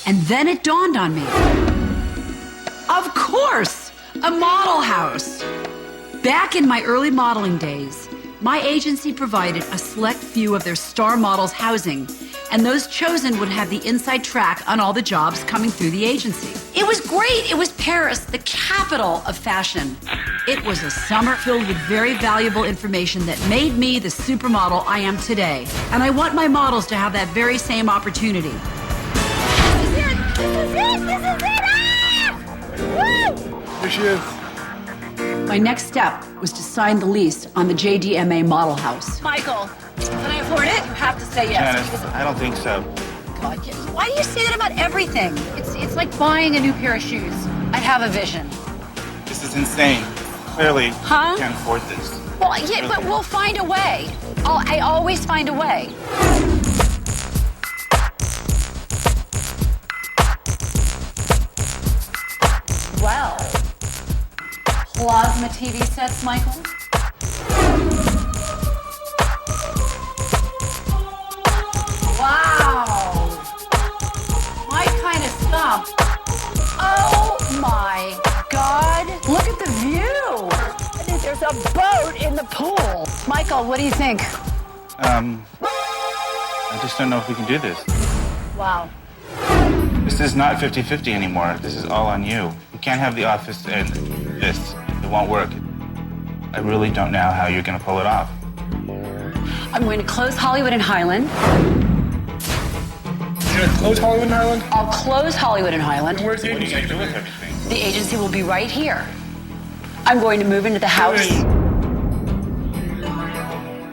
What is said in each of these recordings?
And then it dawned on me. Of course, a model house. Back in my early modeling days, my agency provided a select few of their star models housing, and those chosen would have the inside track on all the jobs coming through the agency. It was great. It was Paris, the capital of fashion. It was a summer filled with very valuable information that made me the supermodel I am today. And I want my models to have that very same opportunity. This is it! This is it! Ah! Woo! Here she is. My next step was to sign the lease on the JDMA model house. Michael, can I afford it? You have to say yes. Janice, I don't think so. God, why do you say that about everything? It's like buying a new pair of shoes. I have a vision. This is insane. Clearly, Huh? you can't afford this. Well, yeah, but we'll find a way. I always find a way. Well, plasma TV sets, Michael? Wow. My kind of stuff. Oh my God. Look at the view. I think there's a boat in the pool. Michael, what do you think? I just don't know if we can do this. Wow. This is not 50-50 anymore. This is all on you. You can't have the office and this. It won't work. I really don't know how you're going to pull it off. I'm going to close Hollywood and Highland. You're gonna close Hollywood and Highland? I'll close Hollywood and Highland. Where's the What are you agency? going to do with everything? The agency will be right here. I'm going to move into the house. Wait.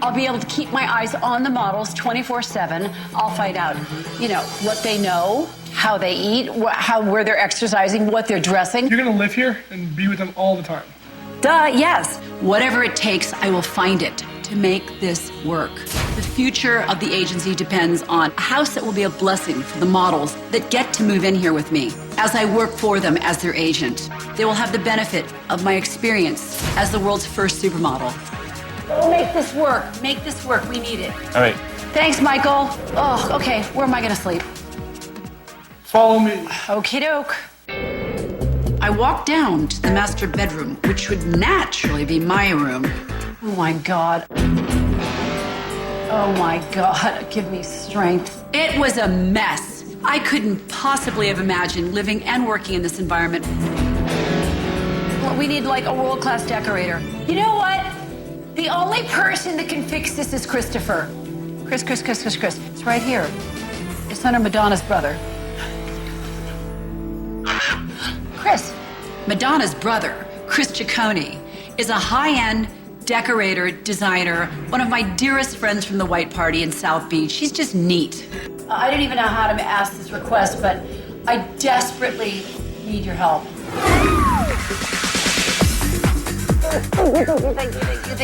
I'll be able to keep my eyes on the models 24/7. I'll find out, what they know, how they eat, where they're exercising, what they're dressing. You're gonna live here and be with them all the time. Duh, yes. Whatever it takes, I will find it to make this work. The future of the agency depends on a house that will be a blessing for the models that get to move in here with me as I work for them as their agent. They will have the benefit of my experience as the world's first supermodel. We'll make this work. Make this work. We need it. All right. Thanks, Michael. Oh, okay. Where am I going to sleep? Follow me. Okie doke. I walked down to the master bedroom, which would naturally be my room. Oh, my God. Oh, my God. Give me strength. It was a mess. I couldn't possibly have imagined living and working in this environment. Well, we need, like, a world-class decorator. You know what? The only person that can fix this is Christopher. Chris. It's right here. It's under Madonna's brother. Chris. Madonna's brother, Chris Ciccone, is a high-end decorator, designer, one of my dearest friends from the White Party in South Beach. He's just neat. I don't even know how to ask this request, but I desperately need your help.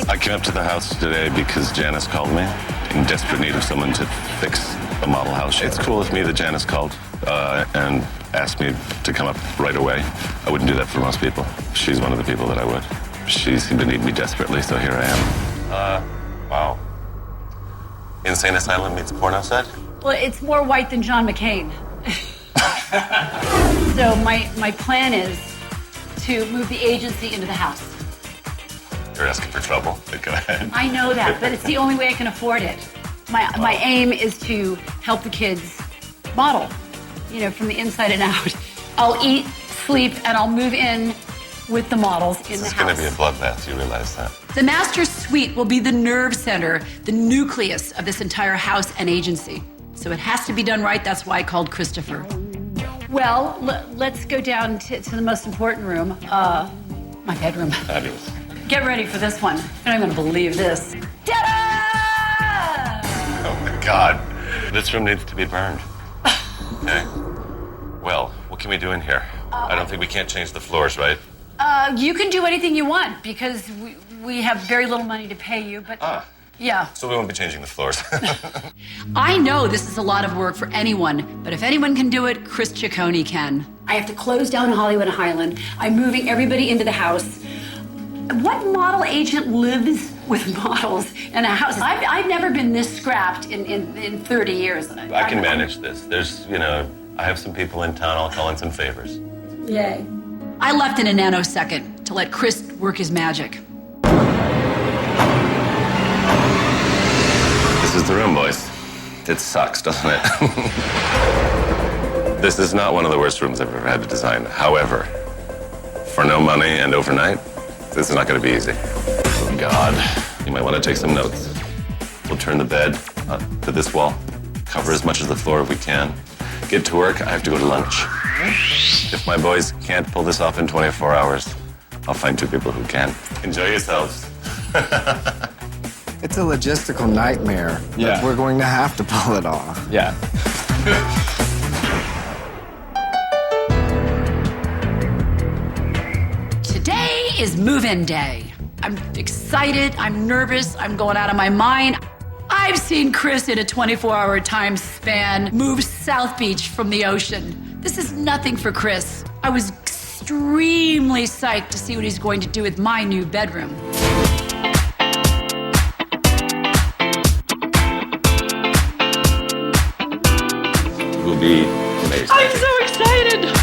I came up to the house today because Janice called me in desperate need of someone to fix a model house. It's cool with me that Janice called and asked me to come up right away. I wouldn't do that for most people. She's one of the people that I would. She seemed to need me desperately, so here I am. Wow. Insane Asylum meets porno set? Well, it's more white than John McCain. So my plan is to move the agency into the house. You're asking for trouble, but go ahead. I know that, but it's the only way I can afford it. My aim is to help the kids model, from the inside and out. I'll eat, sleep, and I'll move in with the models in the This is house. going to be a bloodbath, you realize that? The master suite will be the nerve center, the nucleus of this entire house and agency. So it has to be done right. That's why I called Christopher. Well, let's go down to the most important room, my bedroom. Fabulous. Get ready for this one. You're not going to believe this. Ta-da! Oh my God. This room needs to be burned. Okay. Well, what can we do in here? I don't think we can't change the floors, right? You can do anything you want because we have very little money to pay you, but yeah. So we won't be changing the floors. I know this is a lot of work for anyone, but if anyone can do it, Chris Ciccone can. I have to close down Hollywood and Highland. I'm moving everybody into the house. What model agent lives with models in a house? I've never been this scrapped in 30 years. I can manage this. There's, I have some people in town. I'll call in some favors. Yay. I left in a nanosecond to let Chris work his magic. This is the room, boys. It sucks, doesn't it? This is not one of the worst rooms I've ever had to design. However, for no money and overnight, this is not going to be easy. Oh, God. You might want to take some notes. We'll turn the bed to this wall, cover as much of the floor as we can. Get to work, I have to go to lunch. If my boys can't pull this off in 24 hours, I'll find 2 people who can. Enjoy yourselves. It's a logistical nightmare. Yeah. But we're going to have to pull it off. Yeah. Today is move-in day. I'm excited, I'm nervous, I'm going out of my mind. I've seen Chris in a 24-hour time span move South Beach from the ocean. This is nothing for Chris. I was extremely psyched to see what he's going to do with my new bedroom. It will be amazing. I'm so excited!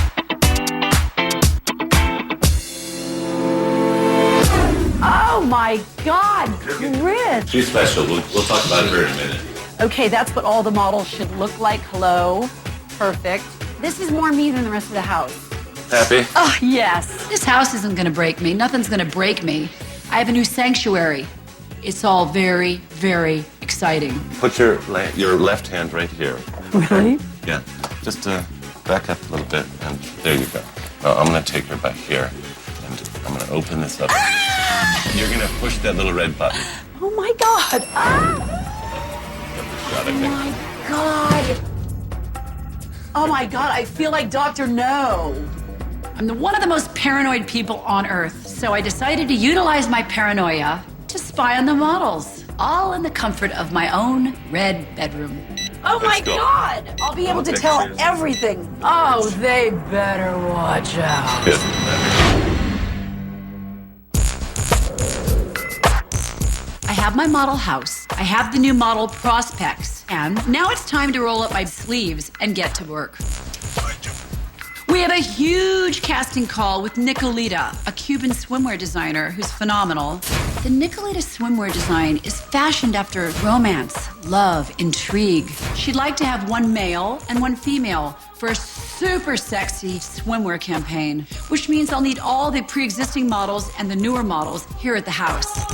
Oh my God, Chris. She's special. We'll talk about her in a minute. Okay, that's what all the models should look like. Hello. Perfect. This is more me than the rest of the house. Happy? Oh, yes. This house isn't going to break me. Nothing's going to break me. I have a new sanctuary. It's all very, very exciting. Put your left hand right here. Really? Yeah. Just back up a little bit, and there you go. Now, I'm going to take her back here, and I'm going to open this up. You're going to push that little red button. Oh my God. Ah! Shot, I Oh think. my God. Oh my God, I feel like Dr. No. I'm one of the most paranoid people on Earth, so I decided to utilize my paranoia to spy on the models, all in the comfort of my own red bedroom. Oh my Let's go. God. I'll be able to tell Pictures. everything. Oh, they better watch out. Yes. I have my model house, I have the new model prospects, and now it's time to roll up my sleeves and get to work. We have a huge casting call with Nicolita, a Cuban swimwear designer who's phenomenal. The Nicolita swimwear design is fashioned after romance, love, intrigue. She'd like to have 1 male and 1 female for a super sexy swimwear campaign, which means I'll need all the pre-existing models and the newer models here at the house.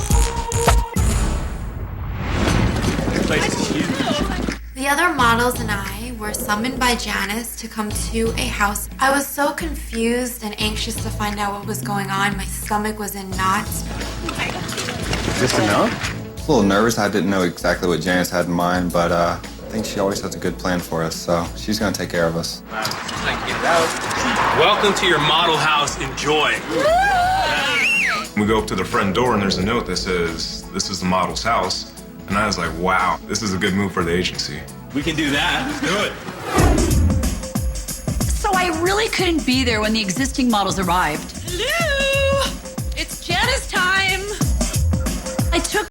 The other models and I were summoned by Janice to come to a house. I was so confused and anxious to find out what was going on. My stomach was in knots. Is this enough? I was a little nervous. I didn't know exactly what Janice had in mind, but I think she always has a good plan for us, so she's going to take care of us. Welcome to your model house. Enjoy. We go up to the front door and there's a note that says, "This is the model's house." And I was like, wow, this is a good move for the agency. We can do that. Let's do it. So I really couldn't be there when the existing models arrived.